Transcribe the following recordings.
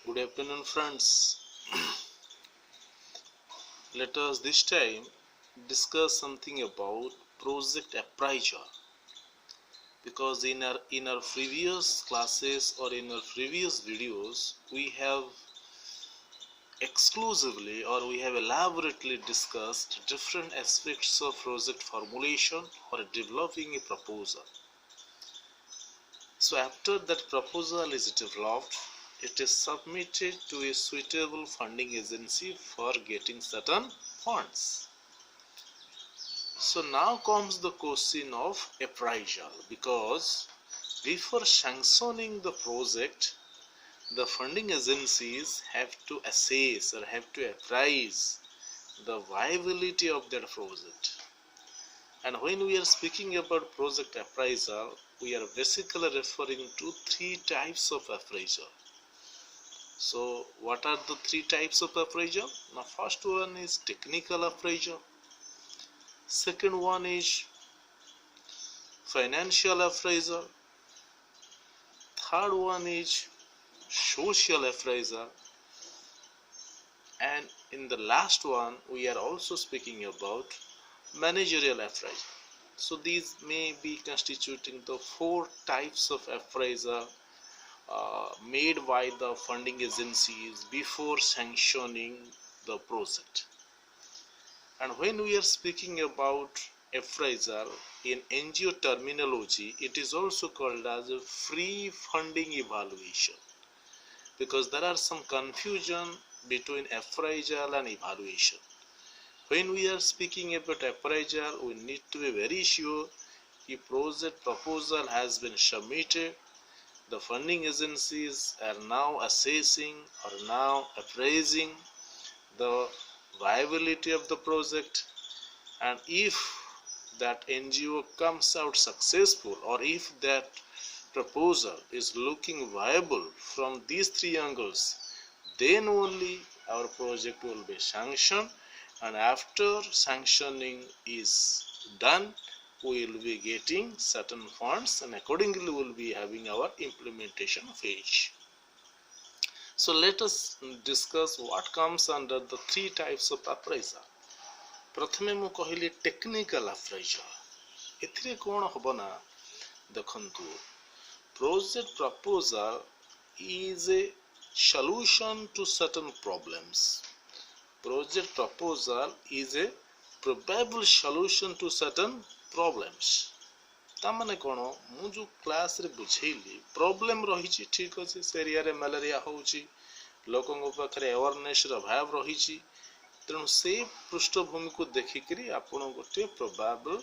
Good afternoon, friends. Let us this time discuss something about project appraisal, because in our previous classes or in our previous videos we have exclusively or we have elaborately discussed different aspects of project formulation or developing a proposal. So after that proposal is developed, it is submitted to a suitable funding agency for getting certain funds. So now comes the question of appraisal, because before sanctioning the project, the funding agencies have to assess or have to appraise the viability of that project. And when we are speaking about project appraisal, we are basically referring to three types of appraisal. So what are the three types of appraisal? Now first one is technical appraisal, second one is financial appraisal, third one is social appraisal, and in the last one we are also speaking about managerial appraisal. So these may be constituting the four types of appraisal made by the funding agencies before sanctioning the project. And when we are speaking about appraisal in NGO terminology, it is also called as a free funding evaluation, because there are some confusion between appraisal and evaluation. When we are speaking about appraisal, we need to be very sure if project proposal has been submitted, the funding agencies are now assessing or now appraising the viability of the project, and if that NGO comes out successful or if that proposal is looking viable from these three angles, then only our project will be sanctioned, and after sanctioning is done, we will be getting certain funds, and accordingly we will be having our implementation phase. So let us discuss what comes under the three types of appraisal. प्रथमे मु कहली technical appraisal. एथिरे कोन हबो ना, देखंतु project proposal is a solution to certain problems. Project proposal is a probable solution to certain problems. तामाने कोन मु जो class रे बुझेली प्रॉब्लम रहिछि, ठीक अछि, से एरिया रे मलेरिया होउछि, लोकन पाखरे अवेयरनेस र अभाव रहिछि, तेणु से पृष्ठभूमि को देखिकरी आपण गोटे प्रोबेबल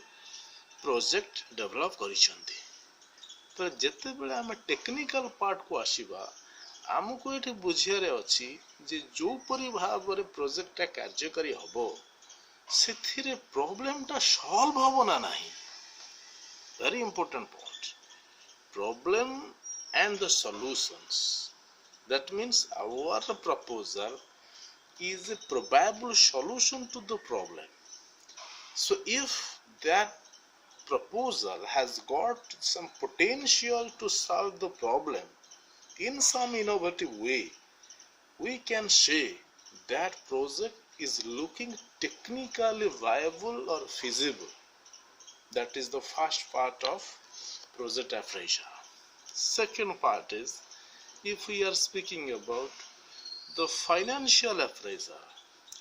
प्रोजेक्ट डेवलप करिसंती। तो जेते बेले हम टेक्निकल पार्ट को आसीबा, हमको एठी बुझियारे अछि जे जो परि भाबरे प्रोजेक्ट टा कार्यकारी हबो सेथिरे प्रॉब्लम टा सॉल्व हबो ना नाही। Very important point. Problem and the solutions. That means our proposal is a probable solution to the problem. So if that proposal has got some potential to solve the problem in some innovative way, we can say that project is looking technically viable or feasible. That is the first part of project appraisal. Second part is, if we are speaking about the financial appraisal,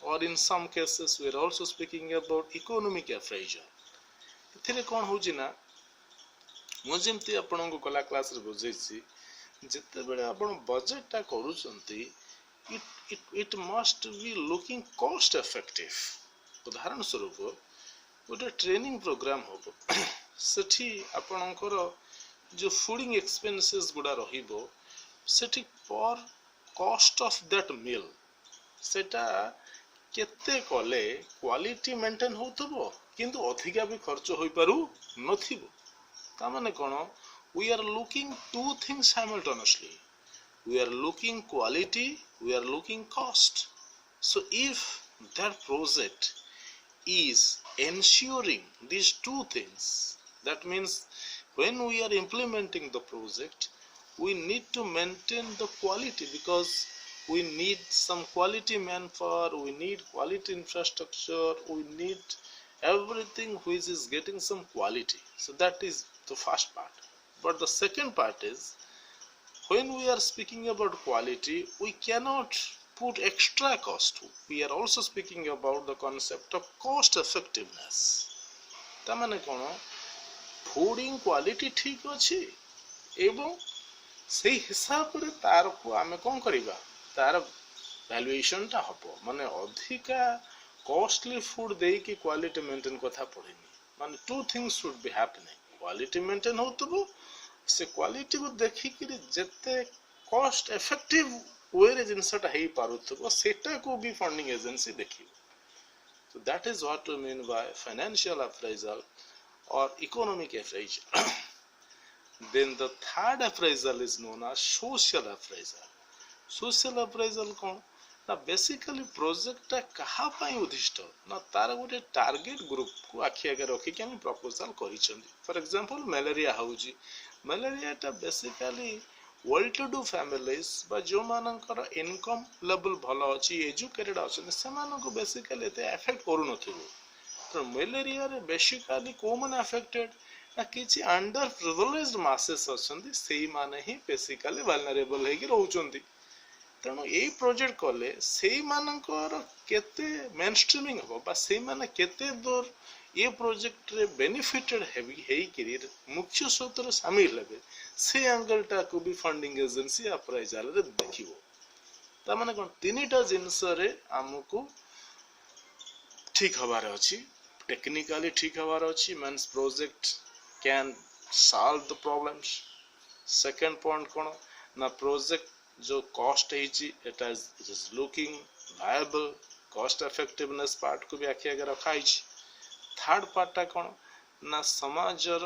or in some cases we are also speaking about economic appraisal. एथिरे कोन होछि ना, मु जेमति आपनको कला class रे बुझैछि, जते बेले आपण budget टा करूचंती, it must be looking cost effective. उदाहरण स्वरूप गोटे ट्रेनिंग प्रोग्राम होबो, सेठी आपणकर जो फूडिंग एक्सपेंसेस गुडा रहिबो, सेठी पर कॉस्ट ऑफ दैट मील सेटा केते कले क्वालिटी मेंटेन होतबो, किंतु अधिका भी खर्च होई पारु नथिबो। ता माने कोन, we are looking two things simultaneously. We are looking quality, we are looking cost. So if that project is ensuring these two things, that means when we are implementing the project, we need to maintain the quality, because we need some quality manpower, we need quality infrastructure, we need everything which is getting some quality. So that is the first part. But the second part is, when we are speaking about quality, we cannot put extra cost. We are also speaking about the concept of cost effectiveness. ता माने कोन, fooding quality ठीक अछि एवं सेही हिसाब रे तार को आमे कोन करिबा, तार वैल्यूएशन ता हबो। माने अधिका कॉस्टली फूड देई कि क्वालिटी मेंटेन कथा पड़ेनी। माने two things should be happening, quality maintain होतबो, से क्वालिटी को देखि कि जते कॉस्ट इफेक्टिव वे रे जिनसटा हेई पारुथबो सेटा को भी फंडिंग एजेंसी देखिबो। So that is what we mean by financial appraisal or economic appraisal. Then the third appraisal is known as social appraisal. Social appraisal कौन ना, बेसिकली प्रोजेक्ट टा कहा पाई उद्दिष्ट ना, तार गोटे टार्गेट ग्रुप को आखि आगे रखी कि हम प्रपोजल करिसेंती। फॉर एग्जांपल मलेरिया होउजी, मलेरिया टा basically well to do families बा जो मानकर इनकम लेवल भलो अछि, एजुकेटेड अछि, से मानको बेसिकली एते अफेक्ट करू नथिबो। तो मलेरिया रे बेसिकली को माने अफेक्टेड ना, किछि अंडर प्रिविलेज्ड मासेस अछंती, सेही माने ही बेसिकली वल्नरेबल हेकि रहउचंती। तेणु यही प्रोजेक्ट कले से मानकर केते मेनस्ट्रीमिंग हो बा से माने केते दूर ये प्रोजेक्ट रे बेनिफिटेड हेई मुख्य स्रोत रे शामिल हेबे, से एंगल टा को भी फंडिंग एजेंसी अप्राइजल रे देखिबो। ता माने कोन, तीनटा जिंस रे हमकु ठीक हबार अछि, टेक्निकली ठीक हबार अछि, means project can solve the problems. Second point कोन ना, प्रोजेक्ट जो कॉस्ट है it is looking viable, cost effectiveness part को भी आखि आगे रखा है। थर्ड पार्ट कौन ना, समाजर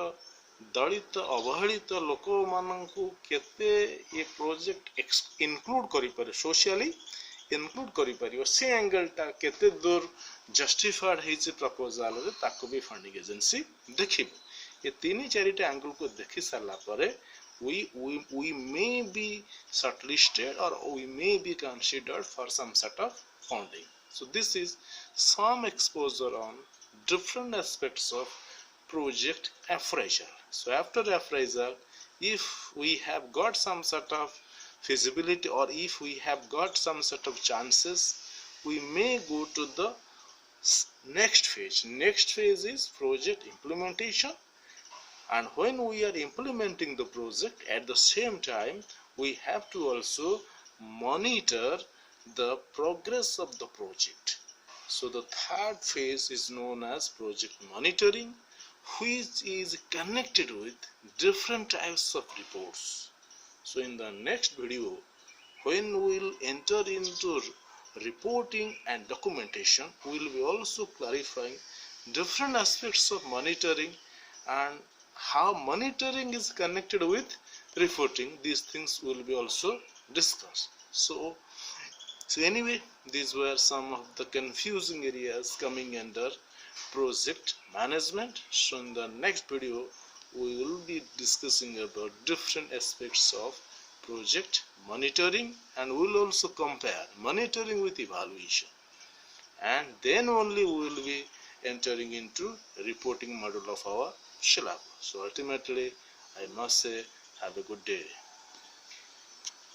दलित अवहेलित लोक मानकु केते ये प्रोजेक्ट इंक्लूड करि पारे, सोशली इंक्लूड करि पारियो, से एंगल टा केते दूर जस्टिफाइड है जे प्रपोजल रे ताको भी फंडिंग एजेंसी देखिबो। ये तीन चारिटा एंगल को देखि सारला परे we may be shortlisted or we may be considered for some sort of funding. So this is some exposure on different aspects of project appraisal. So after appraisal, if we have got some sort of feasibility or if we have got some sort of chances, we may go to the next phase. Next phase is project implementation. And when we are implementing the project, at the same time we have to also monitor the progress of the project. So the third phase is known as project monitoring, which is connected with different types of reports. So in the next video, when we will enter into reporting and documentation, we will be also clarifying different aspects of monitoring and how monitoring is connected with reporting. These things will be also discussed. So anyway, these were some of the confusing areas coming under project management. So in the next video, we will be discussing about different aspects of project monitoring, and we will also compare monitoring with evaluation, and then only we will be entering into reporting module of our syllabus. So ultimately, I must say, have a good day.